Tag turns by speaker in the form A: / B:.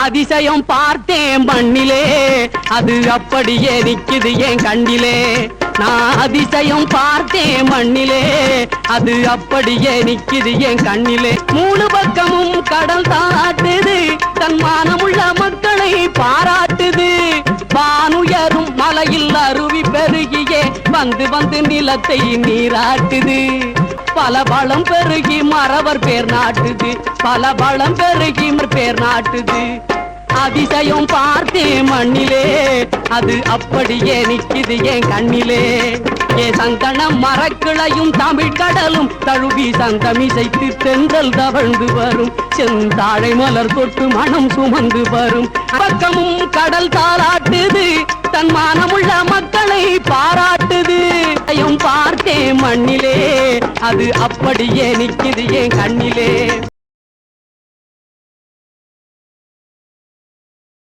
A: அதிசயம் பார்த்தேன் மண்ணிலே அது அப்படியே நிக்குது என் கண்ணிலே நான் அதிசயம் பார்த்தேன் மண்ணிலே அது அப்படியே நிக்குது என் கண்ணிலே மூணு பக்கமும் கடல் தாட்டுது தன் மானமுள்ள மக்களை பாராட்டுது வானுயரும் மலையில் அருவி பெருகியே வந்து வந்து நிலத்தை நீராட்டுது பல பலம் பெருகி மறவர் பேர் நாட்டுது பல பலம் பெருகி பேர் நாட்டுது அதிசயம் பார்த்தேன் மண்ணிலே அது அப்படியே நிக்குது என் கண்ணிலே ஏ சந்தனம் மரக்கிளையும் தமிழ் கடலும் தழுவி சந்தமிசைத்து தென்றல் தவழ்ந்து வரும் செந்தாழை மலர் தொட்டு மனம் சுமந்து வரும் பக்கமும் கடல் தாளாட்டுது தன் மானமுள்ள மக்களை பாராட்டுது பார்த்தேன் மண்ணிலே அது அப்படியே நிக்குது என் கண்ணிலே